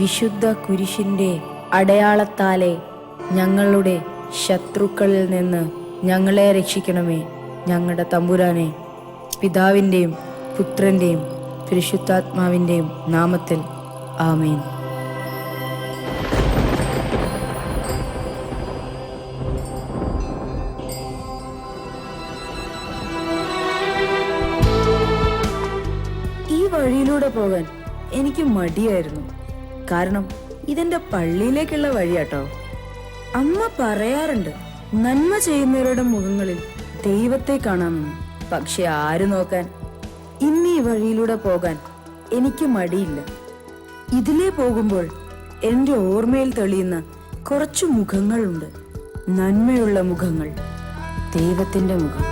വിശുദ്ധ കുരിശിൻ്റെ അടയാളത്താലെ ഞങ്ങളുടെ ശത്രുക്കളിൽ നിന്ന് ഞങ്ങളെ രക്ഷിക്കണമേ. ഞങ്ങളുടെ തമ്പുരാനെ, പിതാവിൻ്റെയും പുത്രൻ്റെയും പരിശുദ്ധാത്മാവിൻ്റെയും നാമത്തിൽ ആമേൻ. ഈ വഴിയിലൂടെ പോകാൻ എനിക്ക് മടിയായിരുന്നു. കാരണം ഇതെന്റെ പള്ളിയിലേക്കുള്ള വഴിയാട്ടോ. അമ്മ പറയാറുണ്ട്, നന്മ ചെയ്യുന്നവരുടെ മുഖങ്ങളിൽ ദൈവത്തെ കാണാമെന്ന്. പക്ഷെ ആര് നോക്കാൻ? ഇന്ന് ഈ വഴിയിലൂടെ പോകാൻ എനിക്ക് മടിയില്ല. ഇതിലേ പോകുമ്പോൾ എന്റെ ഓർമ്മയിൽ തെളിയുന്ന കുറച്ചു മുഖങ്ങളുണ്ട്. നന്മയുള്ള മുഖങ്ങൾ, ദൈവത്തിന്റെ മുഖം.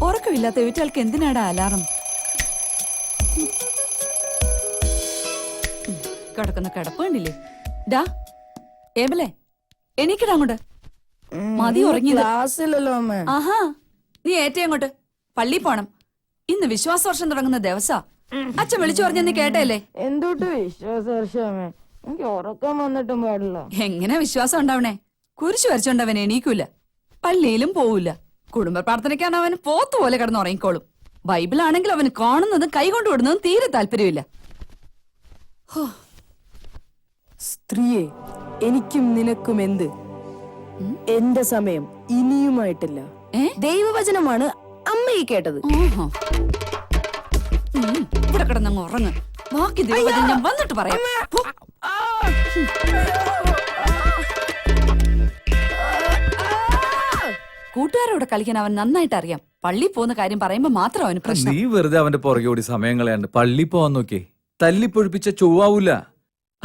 ഉറക്കമില്ലാത്ത വീട്ടുകാർക്ക് എന്തിനാടാ അലാറം? കിടക്കുന്ന കിടപ്പ് കണ്ടില്ലേ? ഡാ ഏബലേ, എണീക്കടാ അങ്ങോട്ട്. മതി ഉറങ്ങിയത്. ആഹാ, നീ ഏറ്റവും അങ്ങോട്ട്. പള്ളി പോണം. ഇന്ന് വിശ്വാസ വർഷം തുടങ്ങുന്ന ദിവസാ. അച്ഛൻ വിളിച്ചു പറഞ്ഞെന്ന് കേട്ടല്ലേ? എന്തോട്ട് വിശ്വാസ വർഷമേ? എനിക്ക് ഉറക്കം വന്നിട്ടും പാടില്ല. എങ്ങനെ വിശ്വാസം ഉണ്ടാവണേ? കുരിശു വരച്ചോണ്ടവൻ എണീക്കൂല, പള്ളിയിലും പോവൂല. കുടുംബ പ്രാർത്ഥനയ്ക്കാണ് അവന് പോത്തുപോലെ കിടന്ന് ഉറങ്ങിക്കോളും. ബൈബിളാണെങ്കിൽ അവന് കാണുന്നതും കൈകൊണ്ട് വിടുന്നതും തീരെ താല്പര്യമില്ല. സ്ത്രീയെ, എനിക്കും നിനക്കും എന്ത്? എന്റെ സമയം ഇനിയുമായിട്ടില്ല. ദൈവവചനമാണ് അമ്മ ഈ കേട്ടത്. ഇവിടെ കിടന്നങ്ങ് ഉറങ്ങ്. ബാക്കി ദൈവവചനം ഞാൻ വന്നിട്ട് പറയാം. കൂട്ടുകാരോടെ കളിക്കാൻ അവൻ നന്നായിട്ട് അറിയാം. പള്ളി പോകുന്ന കാര്യം പറയുമ്പോ മാത്രം അവന് പ്രശ്നം. നീ വെറുതെ അവന്റെ പുറകെ ഓടി സമയം കളയാണ്ട് പള്ളി പോവാൻ നോക്കേ. തല്ലിപ്പൊഴിപ്പിച്ച ചൊവ്വാവൂല.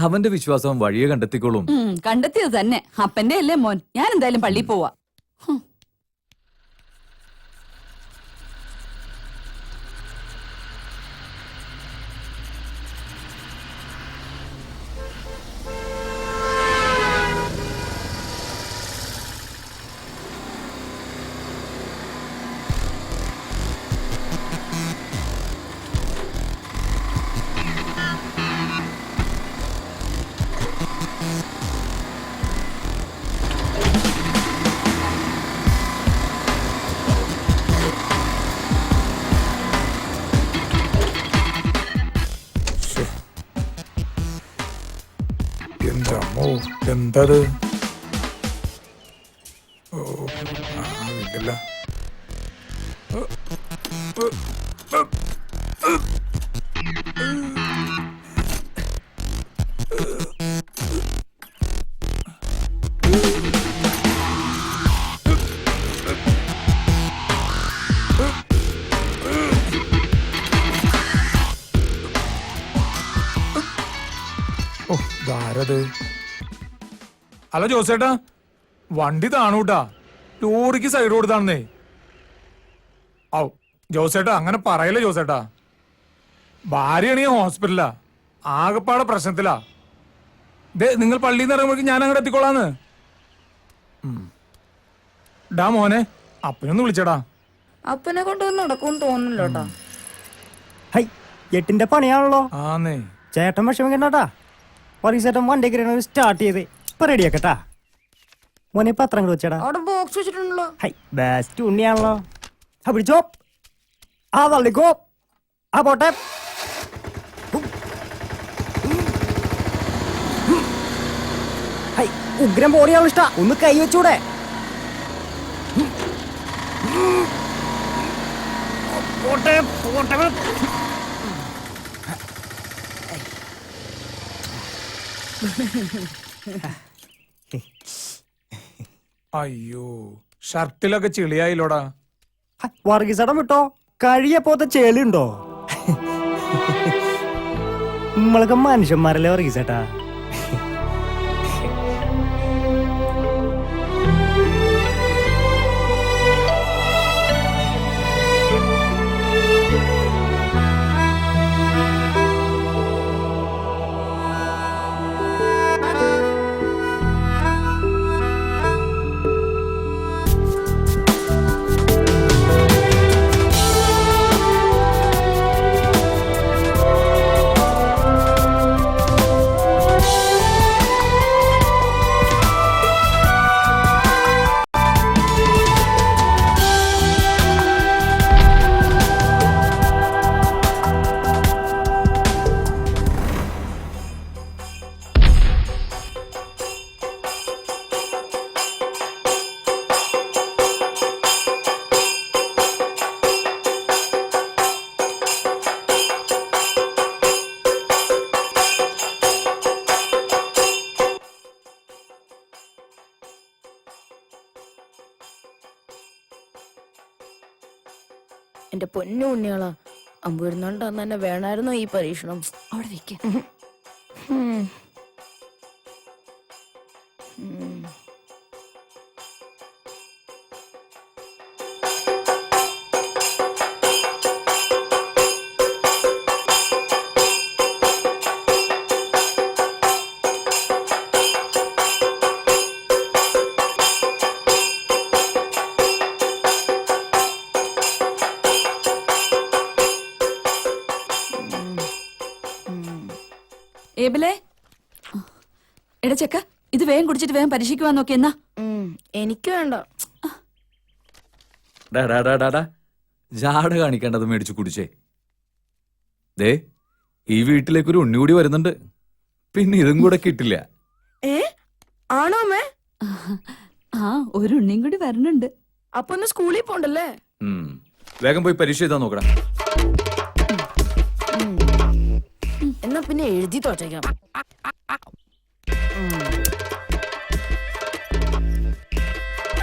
അവന്റെ വിശ്വാസം വഴിയെ കണ്ടെത്തിക്കോളും. കണ്ടെത്തിയത് തന്നെ. അപ്പന്റെ അല്ലേ മോൻ. ഞാൻ എന്തായാലും പള്ളി പോവാ. എന്തത്? ഓ, ഇല്ല. ഓ, ധാരത്. അല്ല ജോസേട്ടാ, വണ്ടി താണൂട്ടാ. ലോറിക്ക് സൈഡ് കൊടുത്താണെന്നേ. ഔ ജോസേട്ടാ, അങ്ങനെ പറയല്ലേ ജോസേട്ടാ. ഭാര്യയാണെങ്കിൽ ഹോസ്പിറ്റലാ. ആകെപ്പാടെ പ്രശ്നത്തിലാ. നിങ്ങൾ പള്ളിയിൽ നിന്ന് ഇറങ്ങുമ്പോഴേക്കും ഞാൻ അങ്ങോട്ട് എത്തിക്കോളാന്ന്. ഡാ മോനെ, അപ്പനൊന്ന് വിളിച്ചടാ. അപ്പനെ കൊണ്ടൊന്നും നടക്കുമെന്ന് തോന്നുന്നില്ല കേട്ടോ. ഹൈ, എട്ടിന്റെ പണിയാണല്ലോ. ആന്നേ. ചേട്ടൻ വിഷമിക്കണ്ടാ. ചേട്ടൻ വണ്ടി സ്റ്റാർട്ട് ചെയ്ത് ഇപ്പൊ റെഡിയാക്കട്ടാ. മോനെ പത്രങ്ങൾ വെച്ചടാ. അവിടെ ബോക്സ് വെച്ചിട്ടുണ്ടല്ലോ. ഹൈ, ബെസ്റ്റ് ഉണ്ണിയാണല്ലോ. പിടിച്ചോ. ആ തള്ളിക്കോ. ആ പോട്ടെ. ഹൈ, ഉഗ്രം പോണിയാണല്ലോ. ഇഷ്ട ഒന്ന് കൈ വെച്ചൂടെ? പോട്ടെ പോട്ടെ. അയ്യോ, ഷർട്ടിലൊക്കെ ചെളിയായില്ലോടാ. വർഗീസടം വിട്ടോ. കഴിയപ്പോത്തെ ചെളിയുണ്ടോ? നമ്മളൊക്കെ മനുഷ്യന്മാരല്ലേ വർഗീസേട്ടാ. എന്റെ പൊന്നു ഉണ്ണികളാ, അമ്പൂരുന്നാണ്ട് അന്ന് തന്നെ വേണമായിരുന്നു ഈ പരീക്ഷണം. അവിടെ വെക്ക. ഏബിലേ, എടാ ചെക്ക, ഇത് വേഗം കുടിച്ചിട്ട് വേഗം പരീക്ഷിക്കുവാൻ നോക്കി. എന്നാ എനിക്ക് വേണ്ട. ജാട കാണിക്കേണ്ടത് മേടിച്ചു കുടിച്ചേ. ദേ, ഈ വീട്ടിലേക്ക് ഒരു ഉണ്ണി കൂടി വരുന്നുണ്ട്. പിന്നെ ഇതും കൂടെ കിട്ടില്ല. ആണോ അമ്മേ? ആ, ഒരു ഉണ്ണിയും കൂടി വരണുണ്ട്. അപ്പൊ ഒന്ന് സ്കൂളിൽ പോണ്ടല്ലേ? വേഗം പോയി പരീക്ഷ എഴുതാൻ നോക്കടാ. എന്നാ പിന്നെ എഴുതി തോറ്റേക്കാം.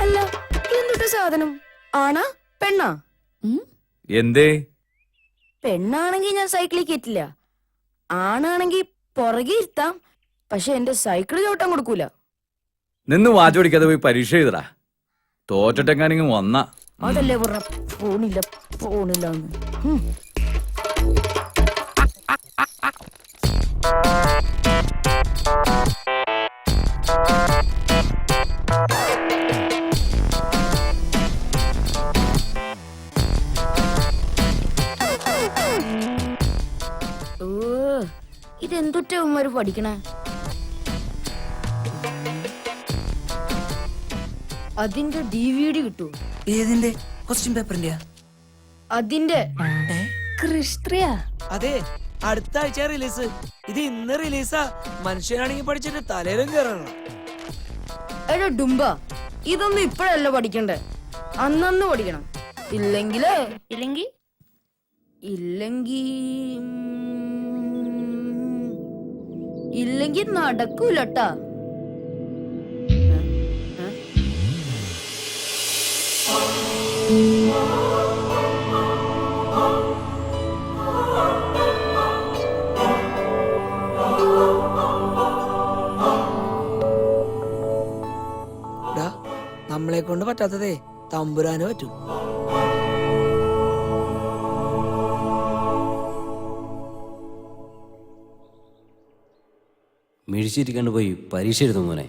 അല്ല, എന്തുട്ട് സാധനം? ആണാ പെണ്ണാ? എന്തേ? പെണ്ണാണെങ്കി ഞാൻ സൈക്കിളിൽ കയറ്റില്ല. ആണാണെങ്കി പുറകെ ഇരുത്താം. പക്ഷെ എന്റെ സൈക്കിള് ചവിട്ടാൻ കൊടുക്കൂല. നിന്ന് വാചോടിക്കാതെ പോയി പരീക്ഷ എഴുതടാ. തോറ്റിട്ടെങ്ങാനിങ്ങ് വന്ന അതല്ലേ പറഞ്ഞ പോണില്ല പോണില്ല. ഇതെന്തുറ്റ ഉമ്മാര് പഠിക്കണേ? അതിന്റെ DVD കിട്ടൂ. ഏതിന്റെ? ക്വസ്റ്റ്യൻ പേപ്പറിന്റെ? അതിന്റെ ക്രിസ്ത്രിയ. അതെ, അടുത്ത ആഴ്ച റിലീസ്. ഇത് ഇന്ന് റിലീസാ. മനുഷ്യനാണെങ്കിൽ പഠിച്ചിട്ട് തലയിലും കയറണം. എടാ ഡുംബ, ഇതൊന്നും ഇപ്പഴല്ല പഠിക്കണ്ടേ, അന്നന്ന് പഠിക്കണം. ഇല്ലെങ്കില് ഇല്ലെങ്കി ഇല്ലെങ്കി നടക്കൂലട്ടാ. നമ്മളെ കൊണ്ട് പറ്റാത്തതേ തമ്പുരാന് പറ്റും. മിഴിച്ചിരിക്കാണ്ട് പോയി പരീക്ഷ എഴുതും മോനെ.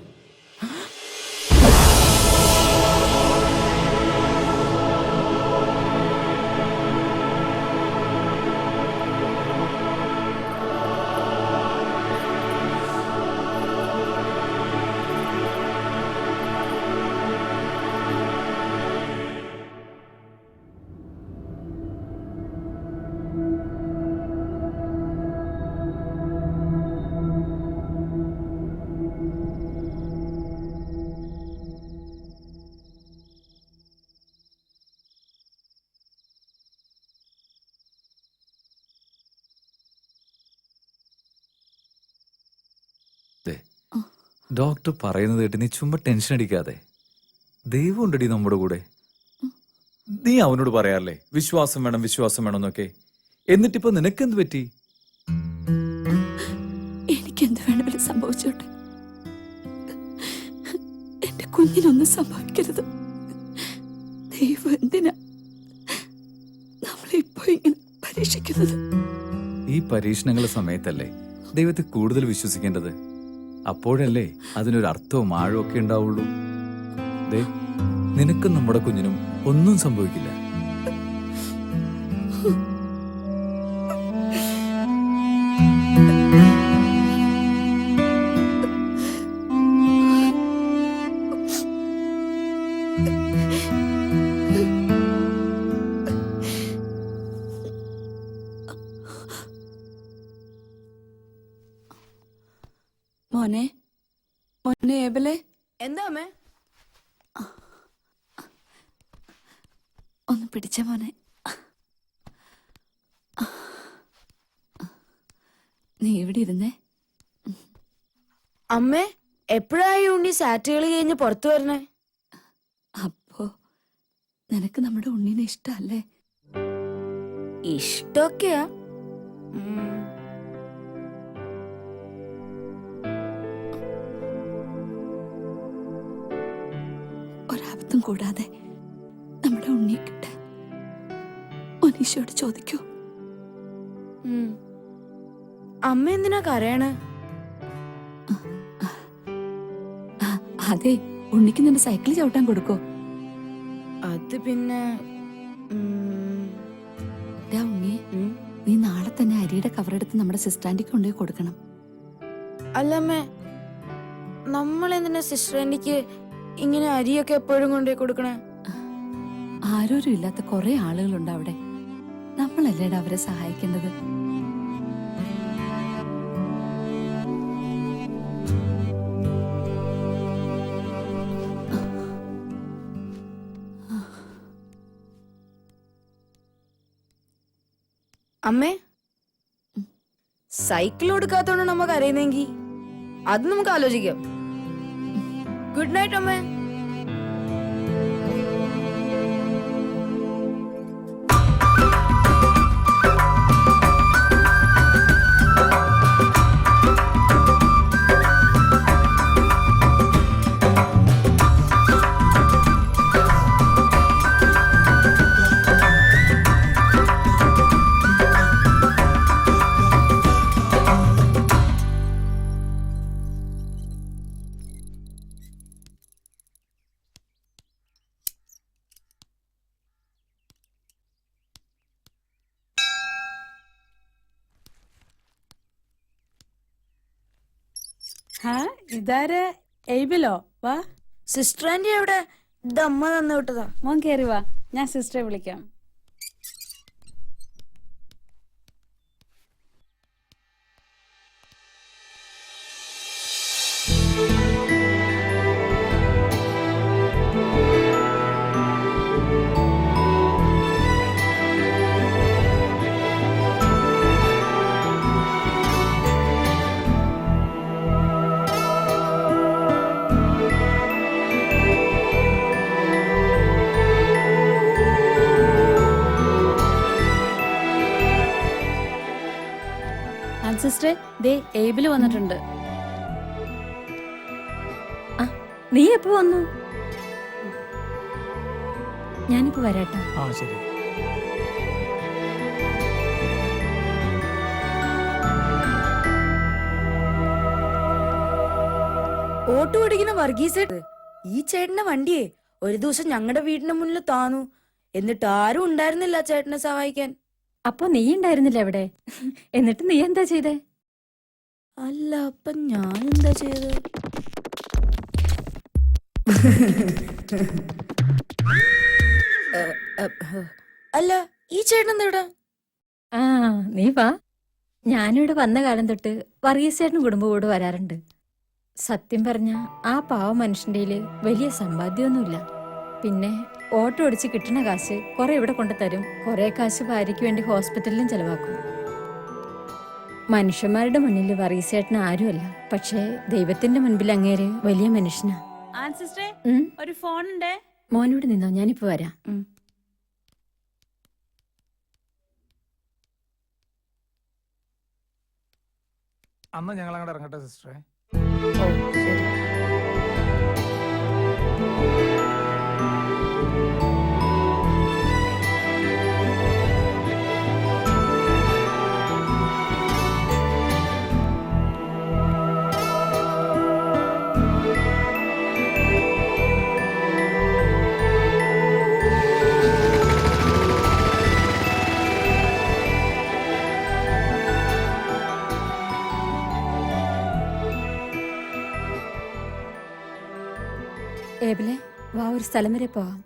ഡോക്ടർ പറയുന്നത് കേട്ട് നീ ചുമ്മാ ടെൻഷൻ അടിക്കാതെ. ദൈവം ഉണ്ടടി നമ്മുടെ കൂടെ. നീ അവനോട് പറയാറില്ലേ വിശ്വാസം വേണം വിശ്വാസം വേണം എന്നൊക്കെ. എന്നിട്ടിപ്പോ നിനക്കെന്ത് പറ്റി? എനിക്കെന്ത് വേണമെങ്കിലും സംഭവിച്ചോട്ടെ, എന്റെ കുഞ്ഞിനൊന്നും സംഭവിക്കരുത്. ദൈവം എന്തിനാ നമ്മളെ ഇപ്പൊ ഇങ്ങനെ പരീക്ഷിക്കുന്നത്? ഈ പരീക്ഷണങ്ങളുടെ സമയത്തല്ലേ ദൈവത്തെ കൂടുതൽ വിശ്വസിക്കേണ്ടത്. അപ്പോഴല്ലേ അതിനൊരു അർത്ഥവും ആഴവും ഒക്കെ ഉണ്ടാവുള്ളൂ. ദേ, നിനക്കും നമ്മുടെ കുഞ്ഞിനും ഒന്നും സംഭവിക്കില്ല. മോനെ, മോനെ ഏബലെ, എന്താ അമ്മേ? ഒന്ന് പിടിച്ച മോനെ. നീ ഇവിടെ ഇരുന്നേ. അമ്മേ, എപ്പോഴായി ഉണ്ണി സാറ്റ് കളി കഴിഞ്ഞ് പുറത്തു വരണേ? അപ്പോ നിനക്ക് നമ്മുടെ ഉണ്ണീനെ ഇഷ്ടല്ലേ? ഇഷ്ടൊക്കെയാ. ഒരാപത്തും കൂടാതെ നമ്മുടെ ഉണ്ണിയെ കിട്ടാൻ ഒനീശോട് ചോദിക്കൂ. അമ്മ എന്തിനാ കരയണേ? അതെ, ഉണ്ണിക്ക് നിന്റെ സൈക്കിൾ ചവിട്ടാൻ കൊടുക്കോ? അത് പിന്നെ ഉണ്ണി, നീ നാളെ തന്നെ അരിയുടെ കവറെടുത്ത് നമ്മുടെ സിസ്റ്ററാൻഡിക്ക് കൊണ്ടുപോയി കൊടുക്കണം. അല്ലമ്മേ, നമ്മളെന്തിനാ സിസ്റ്റർ ആന്റിക്ക് ഇങ്ങനെ അരിയൊക്കെ എപ്പോഴും കൊണ്ടുപോയി കൊടുക്കണേ? ആരോരും ഇല്ലാത്ത കുറെ ആളുകളുണ്ട് അവിടെ. നമ്മളല്ലേടാ അവരെ സഹായിക്കേണ്ടത്. അമ്മേ, സൈക്കിൾ കൊടുക്കാത്തോണ്ട് നമുക്ക് അറിയുന്നെങ്കി അത് നമുക്ക് ആലോചിക്കാം. ഗുഡ് നൈറ്റ് അമ്മേ. ഇതാര്? എയ്ബിലോ? വാ. സിസ്റ്റർ ആന്റി എവിടെ? ഇത് അമ്മ തന്നു വിട്ടതാ. മോൻ കേറി വാ, ഞാൻ സിസ്റ്ററെ വിളിക്കാം. സിസ്റ്ററെ, ദേ എയ്ബില് വന്നിട്ടുണ്ട്. നീ എപ്പോ വന്നു? ഞാനിപ്പോ വരാട്ടോ. ആ ശരി. ഓട്ടോ ഓടിക്കുന്ന വർഗീസേട്ട് ഈ ചേട്ടന്റെ വണ്ടിയെ ഒരു ദിവസം ഞങ്ങളുടെ വീടിന്റെ മുന്നിൽ താന്നു. എന്നിട്ട് ആരും ഉണ്ടായിരുന്നില്ല ചേട്ടനെ സഹായിക്കാൻ. അപ്പൊ നീ ഉണ്ടായിരുന്നില്ല അവിടെ? എന്നിട്ട് നീ എന്താ ചെയ്തേ? അല്ല, അപ്പൊ ഞാൻ എന്താ ചെയ്തത്? അല്ല, ഈ ചേട്ടൻ എന്താ ഇവിടെ? ആ നീ വാ. ഞാനിവിടെ വന്ന കാലം തൊട്ട് വർഗീസേട്ടനും കുടുംബത്തോട് വരാറുണ്ട്. സത്യം പറഞ്ഞ ആ പാവ മനുഷ്യൻ്റെ വലിയ സമ്പാദ്യമൊന്നുമില്ല. പിന്നെ ഓട്ടോ ഓടിച്ച് കിട്ടുന്ന കാശ് കുറെ ഇവിടെ കൊണ്ടുതരും, കുറെ കാശ് ഭാര്യയ്ക്ക് വേണ്ടി ഹോസ്പിറ്റലിലും ചെലവാക്കും. മനുഷ്യന്മാരുടെ മുന്നിൽ വർഗീസേട്ടന് ആരുമല്ല, പക്ഷേ ദൈവത്തിന്റെ മുൻപിൽ അങ്ങേര് വലിയ മനുഷ്യനാ. സിസ്റ്ററെ ഉം? ഒരു ഫോൺ ഉണ്ടേ. മോനോട് നിന്നോ, ഞാനിപ്പോ വരാം. അന്ന് ഞങ്ങൾ അങ്ങോട്ട് ഇറങ്ങട്ടെ സിസ്റ്ററെ. ഓ, ശരി. ഏബിലെ വാ, ഒരു സ്ഥലം വരെ പോവാം.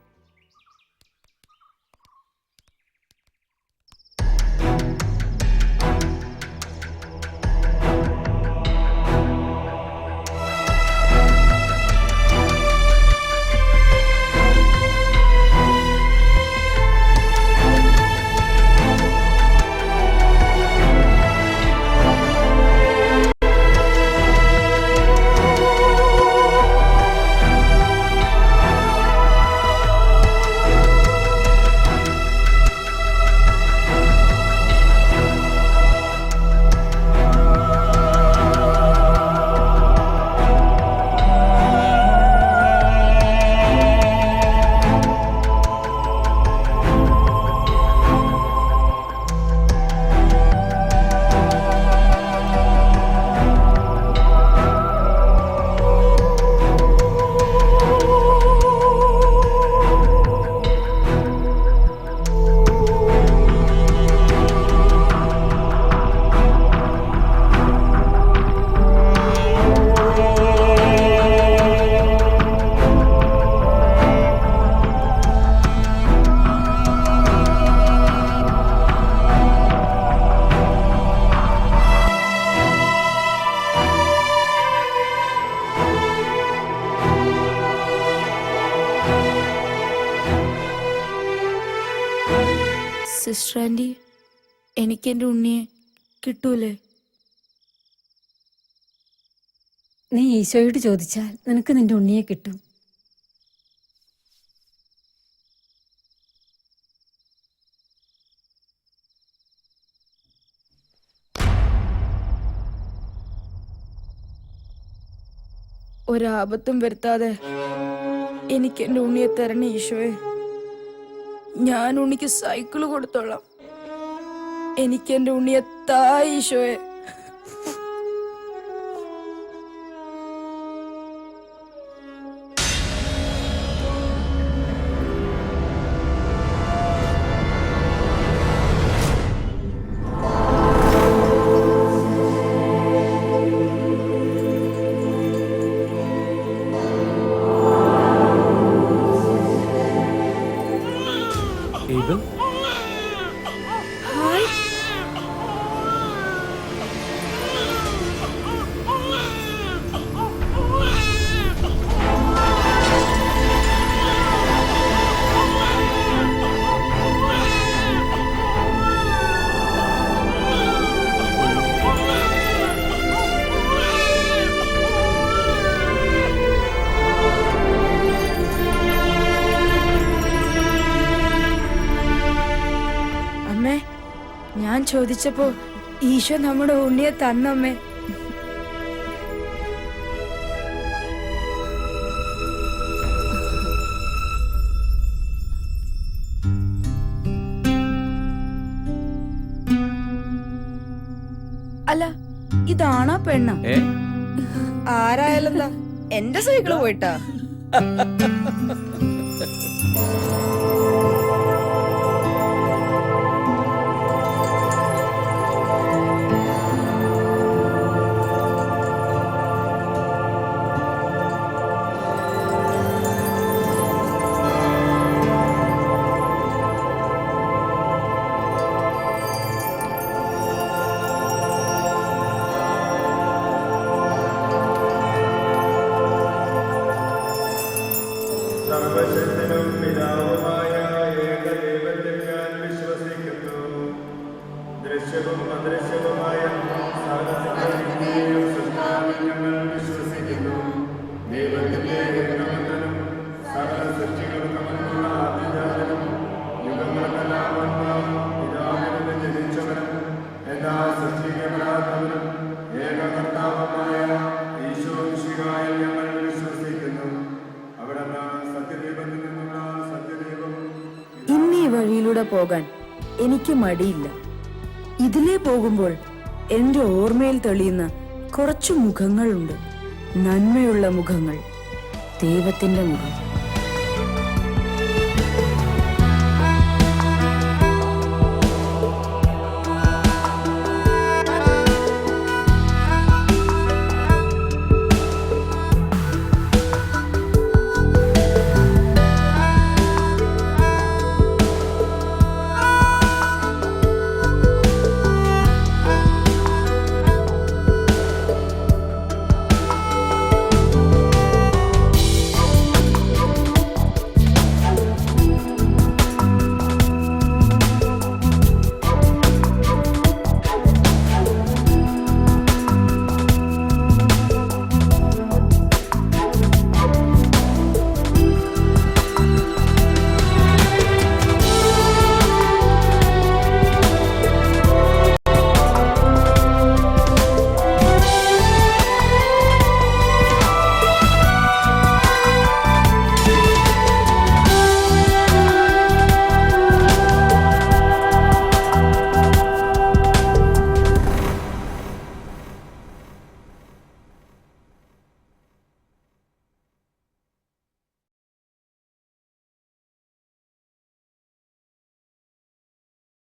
സിസ്റ്റർ ആൻറ്റി, എനിക്ക് എൻ്റെ ഉണ്ണിയെ കിട്ടൂലേ? നീ ഈശോയോട് ചോദിച്ചാൽ നിനക്ക് നിന്റെ ഉണ്ണിയെ കിട്ടും. ഒരാപത്തും വരുത്താതെ എനിക്ക് എൻ്റെ ഉണ്ണിയെ തരണേ ഈശോയെ. ഞാൻ ഉണ്ണിക്ക് സൈക്കിള് കൊടുത്തോളാം. എനിക്ക് എൻ്റെ ഉണ്ണിയെ താ ഈശോയെ. Able, hi. അമ്മേ, ഞാൻ ചോദിച്ചപ്പോ ഈശോ നമ്മുടെ ഉണ്ണിയെ തന്നമ്മേ. അല്ല, ഇതാണാ പെണ്ണ? ഏ ആരായാലും എന്താ, എന്റെ സൈക്കിള് പോയിട്ടാ. സർവശക്തനും പിതാവുമായ ഏകദൈവത്തിൽ ഞാൻ വിശ്വസിക്കുന്നു. ദൃശ്യവും അദൃശ്യവുമായ സകലസൃഷ്ടികളെയും സൃഷ്ടാവിൽ ഞങ്ങൾ വിശ്വസിക്കുന്നു. ദൈവത്തിന്റെ ഏകമത്തനും സകല സൃഷ്ടികൾക്കുമുള്ള ആദിജാതനും യുഗങ്ങൾക്കെല്ലാം മുൻപ് പിതാവിൽ നിന്ന് ജനിച്ചവനും എല്ലാ സൃഷ്ടിക്കപ്പെടാത്തവനും ഏകകർത്താവുമായ ഈശോ മിശിഹായിൽ ഞങ്ങൾ വിശ്വസിക്കുന്നു. അവിടുന്ന് സത്യദൈവത്തിൽ നിന്നുള്ള സത്യദൈവം. ഇന്നീ വഴിയിലൂടെ പോകാൻ എനിക്ക് മടിയില്ല. ഇതിലേ പോകുമ്പോൾ എന്റെ ഓർമ്മയിൽ തെളിയുന്ന കുറച്ചു മുഖങ്ങളുണ്ട്. നന്മയുള്ള മുഖങ്ങൾ, ദൈവത്തിന്റെ മുഖം.